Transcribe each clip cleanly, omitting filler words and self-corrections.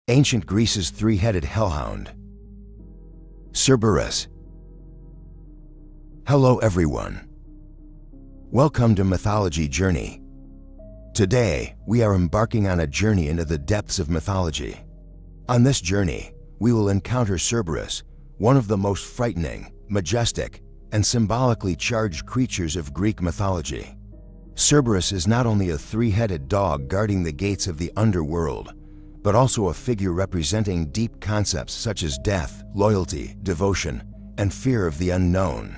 Ancient Greece's three-headed hellhound. Cerberus. Hello everyone. Welcome to Mythology Journey. Today, we are embarking on a journey into the depths of mythology. On this journey, we will encounter Cerberus, one of the most frightening, majestic, and symbolically charged creatures of Greek mythology. Cerberus is not only a three-headed dog guarding the gates of the underworld, but also a figure representing deep concepts such as death, loyalty, devotion, and fear of the unknown.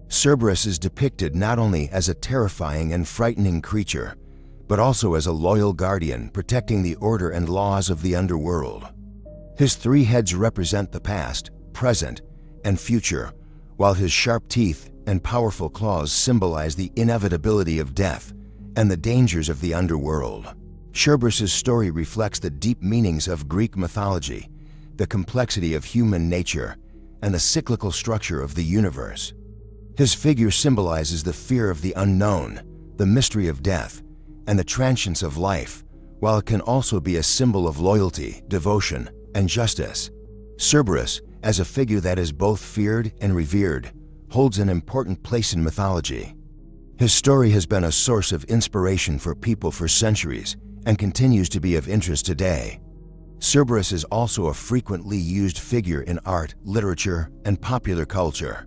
Cerberus is depicted not only as a terrifying and frightening creature, but also as a loyal guardian protecting the order and laws of the underworld. His three heads represent the past, present, and future, while his sharp teeth and powerful claws symbolize the inevitability of death and the dangers of the underworld. Cerberus's story reflects the deep meanings of Greek mythology, the complexity of human nature, and the cyclical structure of the universe. His figure symbolizes the fear of the unknown, the mystery of death, and the transience of life, while it can also be a symbol of loyalty, devotion, and justice. Cerberus, as a figure that is both feared and revered, holds an important place in mythology. His story has been a source of inspiration for people for centuries and continues to be of interest today. Cerberus is also a frequently used figure in art, literature, and popular culture.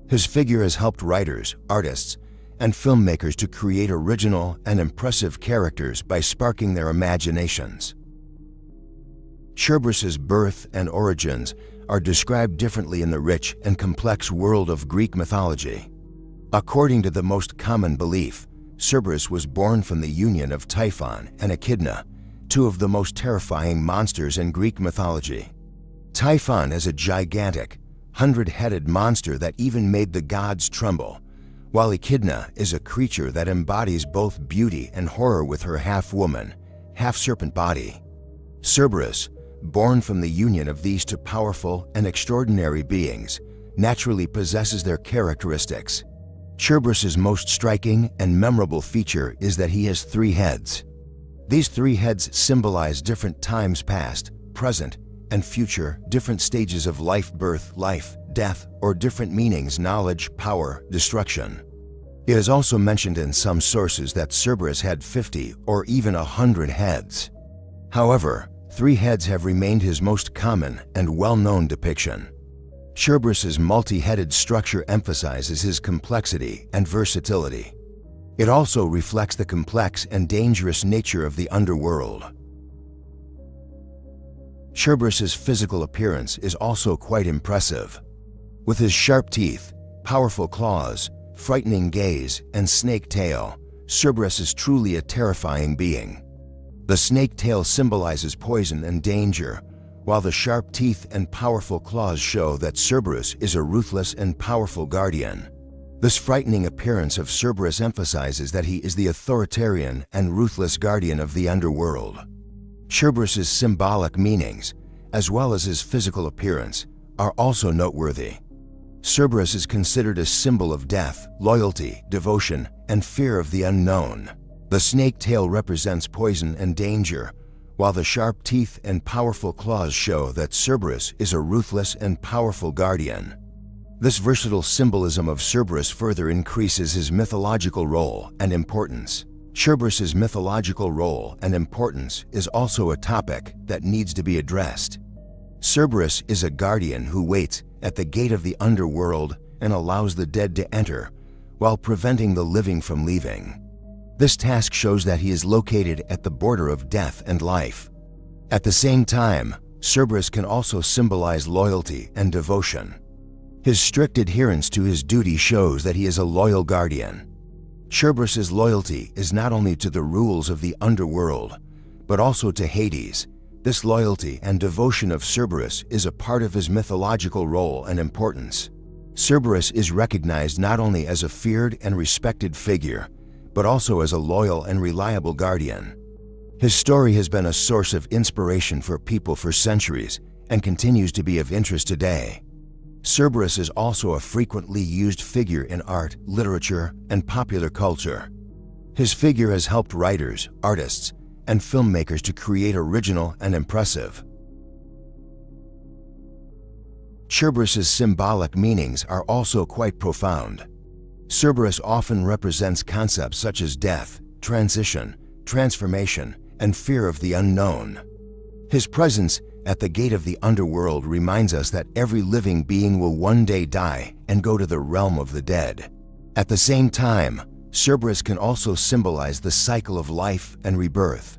His figure has helped writers, artists, and filmmakers to create original and impressive characters by sparking their imaginations. Cerberus's birth and origins are described differently in the rich and complex world of Greek mythology. According to the most common belief, Cerberus was born from the union of Typhon and Echidna, two of the most terrifying monsters in Greek mythology. Typhon is a gigantic, hundred-headed monster that even made the gods tremble, while Echidna is a creature that embodies both beauty and horror with her half-woman, half-serpent body. Cerberus, born from the union of these two powerful and extraordinary beings, naturally possesses their characteristics. Cerberus's most striking and memorable feature is that he has three heads. These three heads symbolize different times past, present, and future, different stages of life, birth, life, death, or different meanings, knowledge, power, destruction. It is also mentioned in some sources that Cerberus had 50 or even 100 heads. However, three heads have remained his most common and well-known depiction. Cerberus's multi-headed structure emphasizes his complexity and versatility. It also reflects the complex and dangerous nature of the underworld. Cerberus's physical appearance is also quite impressive. With his sharp teeth, powerful claws, frightening gaze, and snake tail, Cerberus is truly a terrifying being. The snake tail symbolizes poison and danger, while the sharp teeth and powerful claws show that Cerberus is a ruthless and powerful guardian. This frightening appearance of Cerberus emphasizes that he is the authoritarian and ruthless guardian of the underworld. Cerberus's symbolic meanings, as well as his physical appearance, are also noteworthy. Cerberus is considered a symbol of death, loyalty, devotion, and fear of the unknown. The snake tail represents poison and danger, while the sharp teeth and powerful claws show that Cerberus is a ruthless and powerful guardian. This versatile symbolism of Cerberus further increases his mythological role and importance. Cerberus's mythological role and importance is also a topic that needs to be addressed. Cerberus is a guardian who waits at the gate of the underworld and allows the dead to enter, while preventing the living from leaving. This task shows that he is located at the border of death and life. At the same time, Cerberus can also symbolize loyalty and devotion. His strict adherence to his duty shows that he is a loyal guardian. Cerberus's loyalty is not only to the rules of the underworld, but also to Hades. This loyalty and devotion of Cerberus is a part of his mythological role and importance. Cerberus is recognized not only as a feared and respected figure, but also as a loyal and reliable guardian. His story has been a source of inspiration for people for centuries and continues to be of interest today. Cerberus is also a frequently used figure in art, literature, and popular culture. His figure has helped writers, artists, and filmmakers to create original and impressive. Cerberus's symbolic meanings are also quite profound. Cerberus often represents concepts such as death, transition, transformation, and fear of the unknown. His presence at the gate of the underworld reminds us that every living being will one day die and go to the realm of the dead. At the same time, Cerberus can also symbolize the cycle of life and rebirth.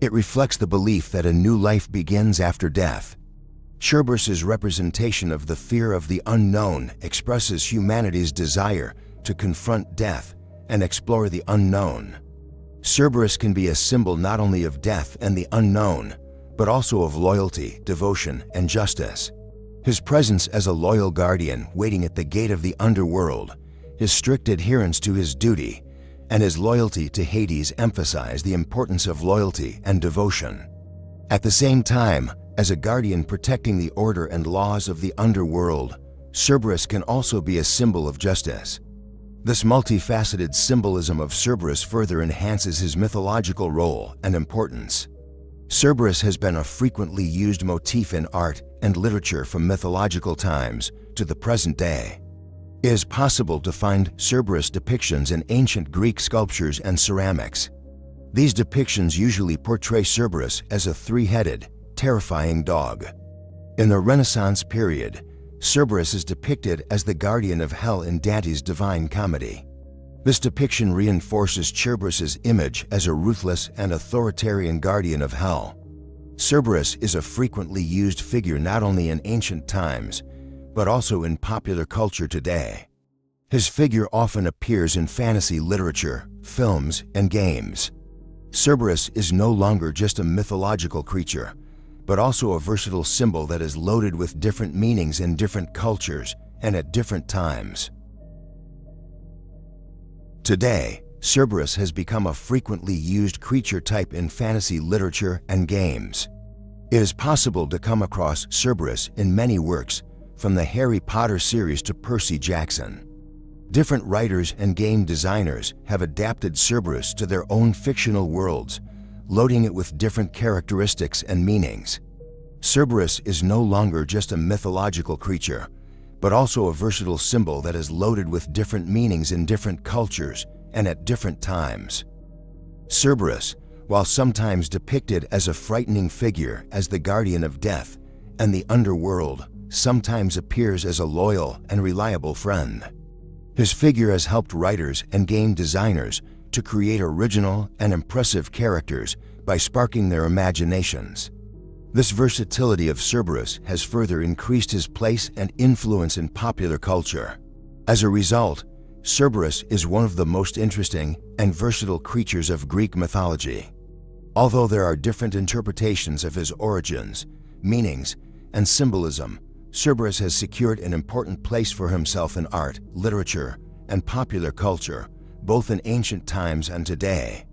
It reflects the belief that a new life begins after death. Cerberus's representation of the fear of the unknown expresses humanity's desire to confront death and explore the unknown. Cerberus can be a symbol not only of death and the unknown, but also of loyalty, devotion, and justice. His presence as a loyal guardian waiting at the gate of the underworld, his strict adherence to his duty, and his loyalty to Hades emphasize the importance of loyalty and devotion. At the same time, as a guardian protecting the order and laws of the underworld, Cerberus can also be a symbol of justice. This multifaceted symbolism of Cerberus further enhances his mythological role and importance. Cerberus has been a frequently used motif in art and literature from mythological times to the present day. It is possible to find Cerberus depictions in ancient Greek sculptures and ceramics. These depictions usually portray Cerberus as a three-headed, terrifying dog. In the Renaissance period, Cerberus is depicted as the guardian of hell in Dante's Divine Comedy. This depiction reinforces Cerberus's image as a ruthless and authoritarian guardian of hell. Cerberus is a frequently used figure not only in ancient times, but also in popular culture today. His figure often appears in fantasy literature, films, and games. Cerberus is no longer just a mythological creature, but also a versatile symbol that is loaded with different meanings in different cultures and at different times. Today, Cerberus has become a frequently used creature type in fantasy literature and games. It is possible to come across Cerberus in many works, from the Harry Potter series to Percy Jackson. Different writers and game designers have adapted Cerberus to their own fictional worlds, loading it with different characteristics and meanings. Cerberus is no longer just a mythological creature, but also a versatile symbol that is loaded with different meanings in different cultures and at different times. Cerberus, while sometimes depicted as a frightening figure as the guardian of death and the underworld, sometimes appears as a loyal and reliable friend. His figure has helped writers and game designers to create original and impressive characters by sparking their imaginations. This versatility of Cerberus has further increased his place and influence in popular culture. As a result, Cerberus is one of the most interesting and versatile creatures of Greek mythology. Although there are different interpretations of his origins, meanings, and symbolism, Cerberus has secured an important place for himself in art, literature, and popular culture, both in ancient times and today.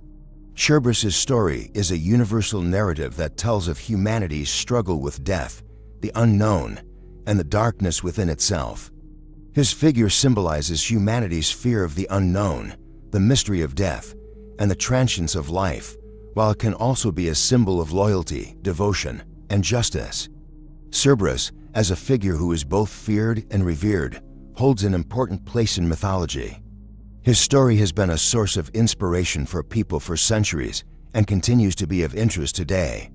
Cerberus's story is a universal narrative that tells of humanity's struggle with death, the unknown, and the darkness within itself. His figure symbolizes humanity's fear of the unknown, the mystery of death, and the transience of life, while it can also be a symbol of loyalty, devotion, and justice. Cerberus, as a figure who is both feared and revered, holds an important place in mythology. His story has been a source of inspiration for people for centuries and continues to be of interest today.